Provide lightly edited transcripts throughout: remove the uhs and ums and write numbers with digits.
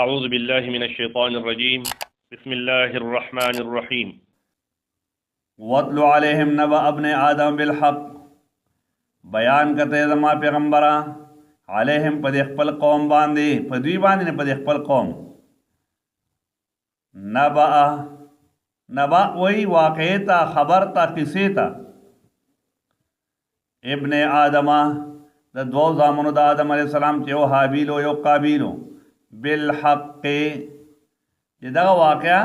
أعوذ بالله من الشيطان الرجيم بسم الله الرحمن الرحيم وَاتْلُ عَلَيْهِمْ نَبَأَ ابْنِ آدم بالحق بیان کته زما پیغمبره علیہم په دې خپل قوم باندې په دوی باندې نه په دې خپل قوم نبأ وی واقعه تا خبر تا قصه تا ابن آدم د دوو زامنو د آدم علیه السلام چې یو حابیل او یو قابیل بالحق چې دا واقعه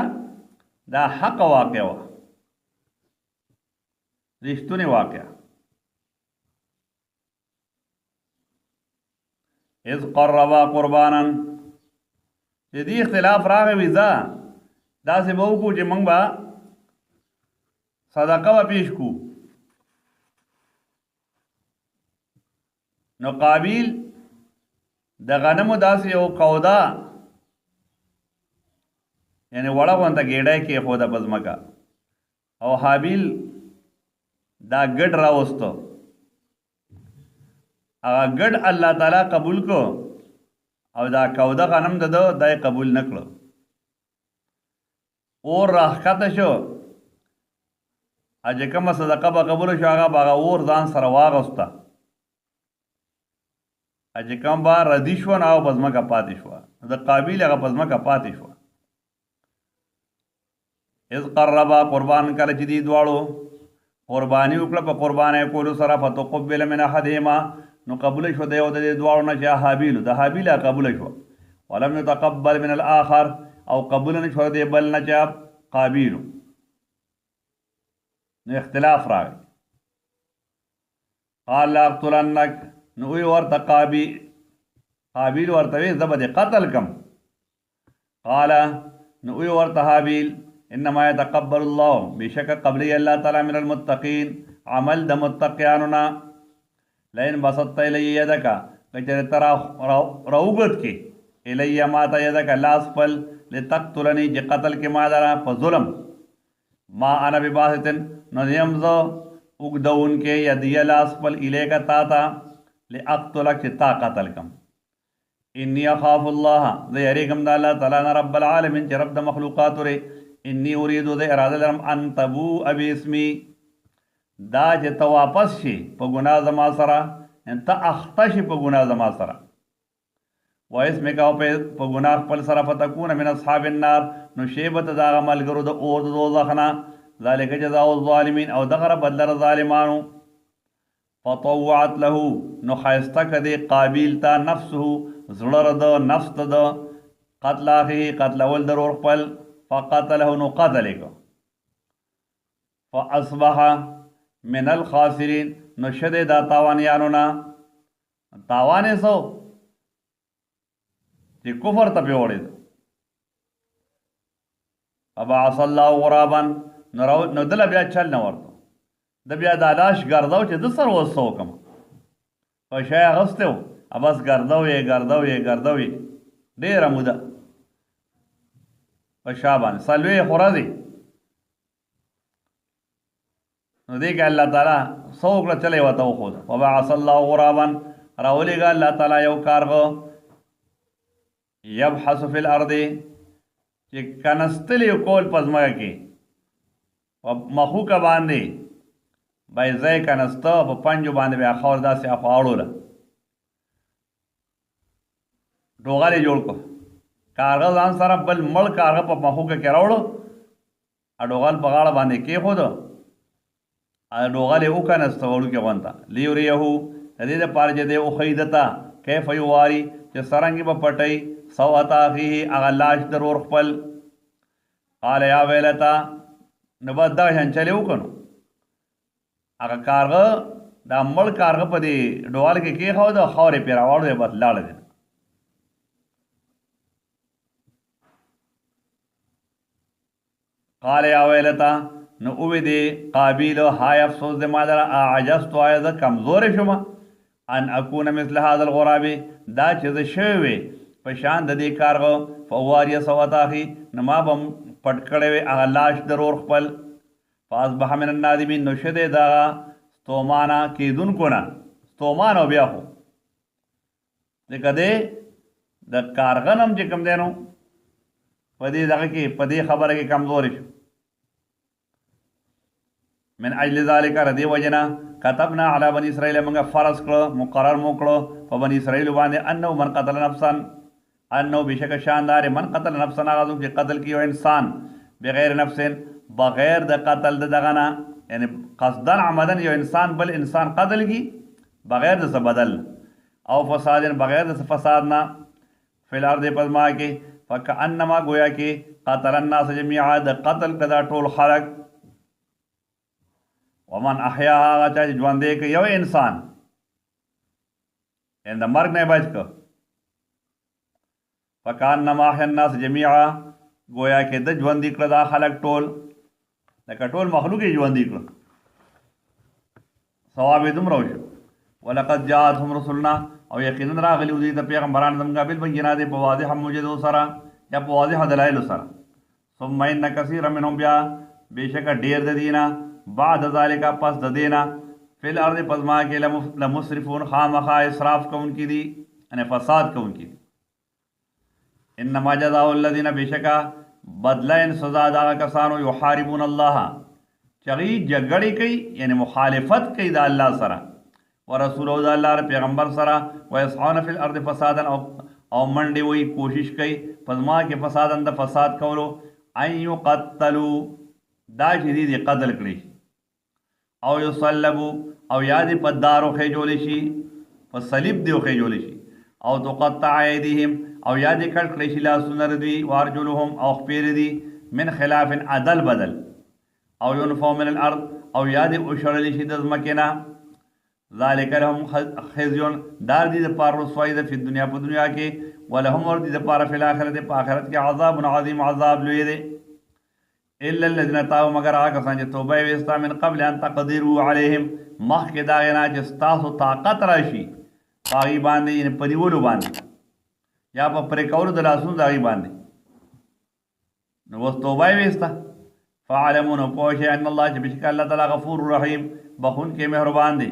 دا حق واقعه و رښتونی واقعه اذ قربا قربانا چې دې اختلاف راغی وي داسې به وکړو چې موږ به صدقه به پیش کړو نو قابیل د غنمو داسې یو کوده یعنی وړه غونته ګېډه یې کېښوده په ځمکه او حابیل دا ګډ راوستو هغه ګډ الله تعالی قبول کو او دا کوده غنم د ده دا یې قبول نه کړو اور راښکته شو چې کومه صدقه به قبوله شو هغه به هغه اور ځان سره واغوسته چې کوم به ردي شوه نو هغه په ځمکه پاتې شوه د قابیل هغه په ځمکه پاتې شوه اذ قربا قربان کله چې دي دواړو قرباني وکړه په قربانۍ کولو سره فتقبل من احدهما نو قبول شو د یو د دې دواړو نه چې حابیل د حابیل قبول شو ولم يتقبل من الاخر او قبول نه شو د بل نه چې قابیل نو اختلاف راغی قال لاقتلنك نو وی ورته قابیل ورته وی زه به دې قتل کم قال نو وی ورته حابیل انما يتقبل الله بشک قبلی الله تعالی من المتقین عمل د متقیانو لئن بسطت الی یدک کچره ترا روغت کی الی ما ته یدک لاس پل لتقتلنی چې قتل کې ما درا په ظلم ما انا بباسطن نو یمزو وګدون کې یدی لاس پل الیک تا تا لاقتلک چې تا قتل کم انی اخاف الله ذ یریکم د الله تعالی رب العالمین چې رب د مخلوقات لري انی اريد د اراده لرم ان تبو ابي اسمي دا چې ته واپس شي په ګناه زما سره انت اخته په ګناه زما سره و اسمک او په ګناه خپل سره فتكون من اصحاب النار نو شیبت دا عملګرو د اور د دوزخ نه ذلک جزاء الظالمین او دغه بدل ظالمانو فطوعت له نو خایسته کدی قابیل تا نفسه زړه د نفس د قتل اخی قتل ول درور خپل فقتله نو قتل کو فاصبح من الخاسرین نو شده دا تاوانیانو نا تاوانی سو چې کفر ته پی وړید فبعث الله غرابا نو دل بیا چل نه ورته د بیا د لاش ګرځاو چې د سر وسو کوم په شای غسته بس ګرځاوي ډیره موده په شابان سلوی خورازی نو دې کې الله تعالی سوکړه چلے وته خو وبعث الله غرابا راولېګا الله تعالی یو کارغو يبحث في الارض چې کنستلی کول پزما کې مخوک باندې بای ځای کنسته په پنجو باندې بیا خور داسې افاړو ډوغاله جوړ کو کارغه ځان سره بل مړ کارغه په مخوکه کې راوړو اډوغال په غاړه باندې کې خود اډوغاله وکنسته وړو کې غونتا لیوریه دې د پاره دې او خیدتا کیف یواری چې سرنګي په پټي سواتا فيه اغه لاش درور خپل قال یا ویلتا نبدا هن چلے وکنو هغه کارغه دا مړ کارغه په دې ډوغال کې کې خو دا خورې پیراوړو بس لاړ دي قال یا ویلتا نو اوی دی قابیل های افسوس دی مادر اعجزتو آیا دا کمزور شما ان اکون مثل هذا الغرابی دا چیز شوی پشان دی کارغو فواری سواتاخی نما بم پټکړې وی هغه لاش درور خپل فاصبح من النادمین نو شده دا ستومانا کیدونکو نه ستومان او بیا خو دې د کارغن هم چې کوم دی نو په دې دغه کې په دې خبره کې کمزوري شو من اجل ذلك ردی وجنا كتبنا على بني اسرائيل موږ فرض کړو مقرر مو کړو په بني اسرائيل باندې انه من قتل نفسا انه بشک شاندار من قتل نفسا غزو چې قتل کیو انسان بغیر نفس بغیر د قتل دغه نه یعنی قصدا عمدا یو انسان بل انسان قتل کی بغیر د بدل او فساد بغیر د فساد نه فی الارض پزما کې فکانما گویا کې قتل الناس جميعا د قتل کدا ټول خلق ومن احیاها چا ژوندې کې یو انسان ان د مرګ نه بچ کو فکانما احیا الناس جميعا گویا کې د ژوندې کړه دا خلق ټول لکه ټول مخلوق یې ژوندې کړه ثواب یې دومره وشو ولقد جاءتهم رسلنا او یقینا راغلی دوی ته پیغمبران زموږ بالبینات په واضح موجزو سره یا په واضح دلایل سره ثم ان كثير منهم بیا بشک ډیر د دینا بعد ذلك پس د دینا فی الارض پزما کې لمسرفون خامخا اسراف کوونکی دي یعنی فساد کوونکی دي انما جزاء الذين بشکا بدلا ان سزا دا کسانو یحاربون الله چغی جګړې کوي یعنی مخالفت کوي د الله سره ورسول د الله پیغمبر سره ويسعون فی الارض فسادا او منډي وي کوشش کوي پزما کې فسادن د فساد کولو ان یقتلوا دا چې دي قتل کړي او یصلبوا او یاد په دارو خې جوړ شي په صلیب دی خې جوړ شي او تقطع ایدیهم او یاد کړ کړي شي لاسونه دوی وارجلهم او خپیر دي من خلاف عدل بدل او ينفوا من الارض او یاد او شړل شي د ځمکینا ذالک لهم خزي دار دي د پار رسوای د په دنیا کې ولهم ور دي د پار په آخرت کې عذاب عظیم عذاب لوی دی الا الذين تابوا مگر هغه کسان چې توبه وستا من قبل ان تقدروا عليهم مخکې دا غنا چې تاسو طاقت راشي پاغي باندې یعنی پریولو باندې یا په پرې کولو د لاسونو داغي باندې نو وس توبه وستا فعلمون پوښه ان الله چې بشک الله تعالی غفور رحیم بخون کې مهربان دی